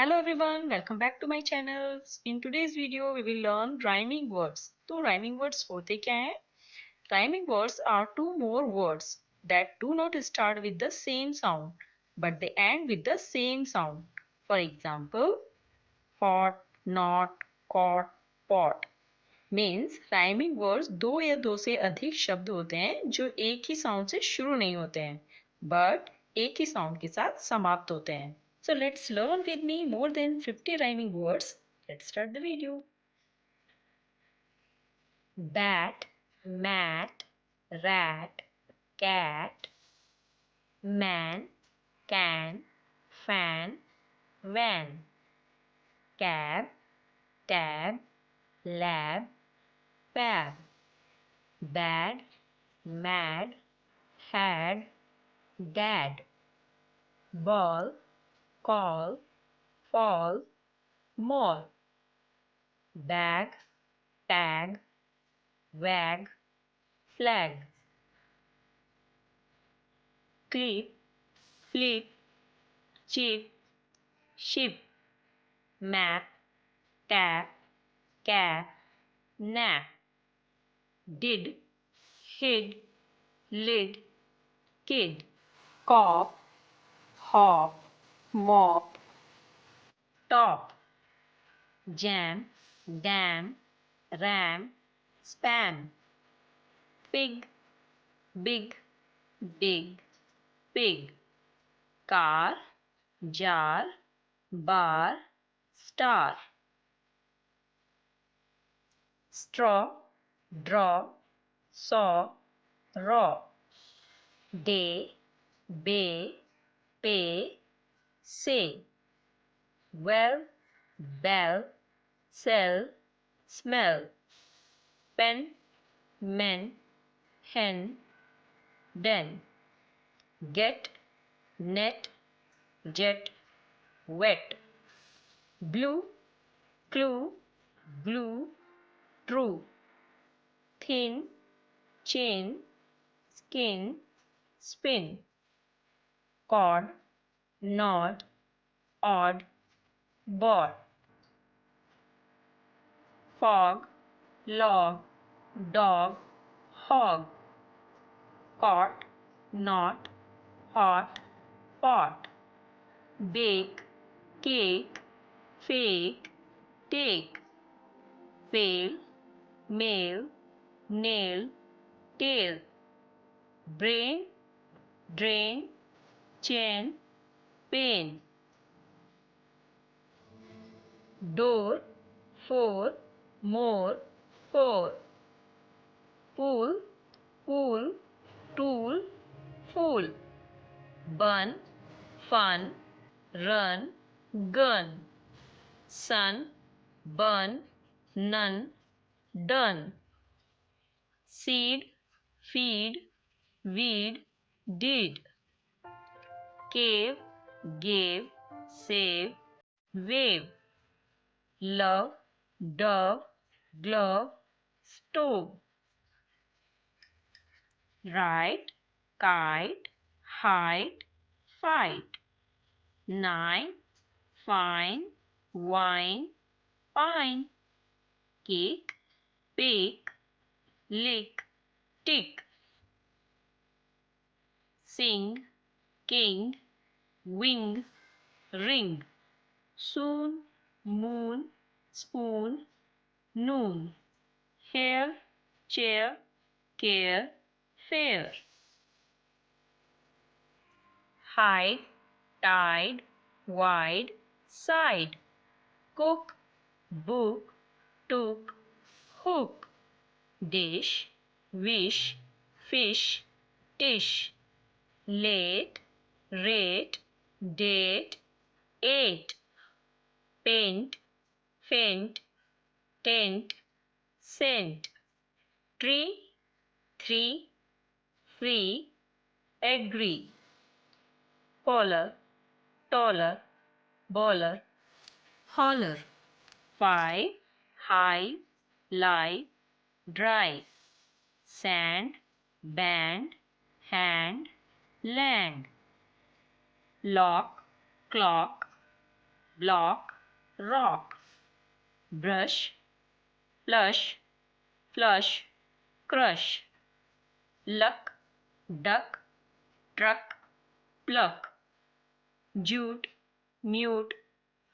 Hello everyone, welcome back to my channel. In today's video, we will learn rhyming words. तो rhyming words होते क्या हैं? Rhyming words are two more words that do not start with the same sound, but they end with the same sound. For example, fought, not, caught, pot. Means rhyming words दो या दो से अधिक शब्द होते हैं जो एक ही साउंड से शुरू नहीं होते हैं, but एक ही साउंड के साथ समाप्त होते हैं. So let's learn with me more than 50 rhyming words. Let's start the video. Bat, mat, rat, cat, man, can, fan, van, cab, tab, lab, fab, bad, mad, had, dad, ball, call, fall, mall, bag, tag, wag, flag, clip, flip, chip, ship, map, tap, cap, nap, did, hid, lid, kid, cop, hop, mop, top, jam, dam, ram, spam, pig, big, dig, pig, car, jar, bar, star, straw, draw, saw, raw, day, bay, pay, say, well, bell, sell, smell, pen, men, hen, den, get, net, jet, wet, blue, clue, glue, true, thin, chain, skin, spin, cord, nod, odd, board, fog, log, dog, hog, caught, not, hot, pot, bake, cake, fake, take, fail, mail, nail, tail, brain, drain, chain, pain, door, for, more, for, pool, pool, tool, fool, bun, fun, run, gun, sun, bun, none, done, seed, feed, weed, did, cave, gave, save, wave, love, dove, glove, stove, write, kite, hide, fight, nine, fine, wine, pine, cake, bake, lick, tick, sing, king, wing, ring, soon, moon, spoon, noon, hair, chair, care, fair, hide, tide, wide, side, cook, book, took, hook, dish, wish, fish, dish, late, rate, date, ate, paint, faint, tent, scent, tree, three, free, agree, collar, taller, baller, holler, five, high, lie, dry, sand, band, hand, land, lock, clock, block, rock. Brush, flush, flush, crush. Luck, duck, truck, pluck. Jute, mute,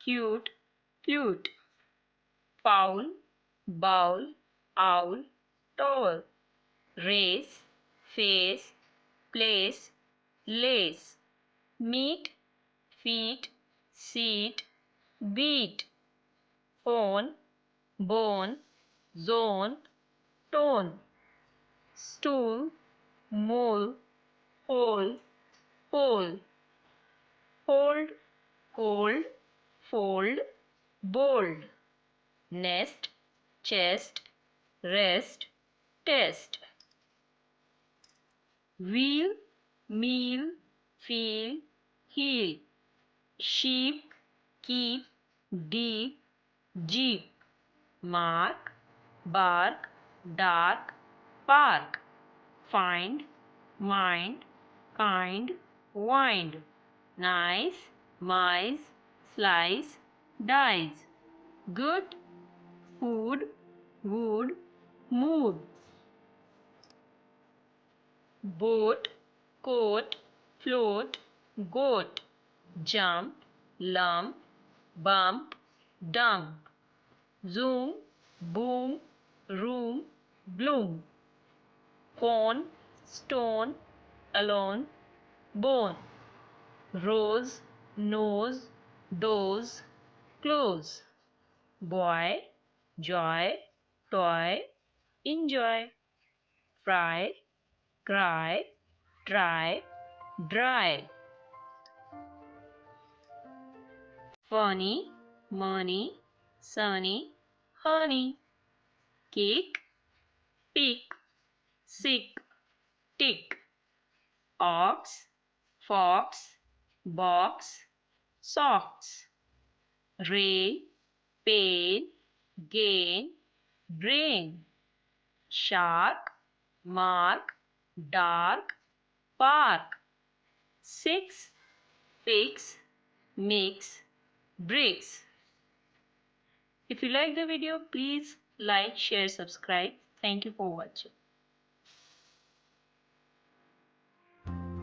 cute, flute. Foul, bowl, owl, towel. Race, face, place, lace. Meet, feet, seat, beat. Phone, bone, zone, tone. Stool, mole, hole, pole. Hold, hold, fold, bold. Nest, chest, rest, test. Wheel, meal, feel, heel. Sheep, keep, deep, jeep. Mark, bark, dark, park. Find, mind, kind, wind. Nice, mice, slice, dice. Good, food, wood, mood. Boat, coat, float, goat. Jump, lump, bump, dump. Zoom, boom, room, bloom. Phone, stone, alone, bone. Rose, nose, doze, close. Boy, joy, toy, enjoy. Fry, cry, try, dry. Funny, money, sunny, honey. Kick, pick, sick, tick. Ox, fox, box, socks. Rain, pain, gain, brain. Shark, mark, dark, park. Six, fix, mix, bricks. If you like the video, please like, share, subscribe. Thank you for watching.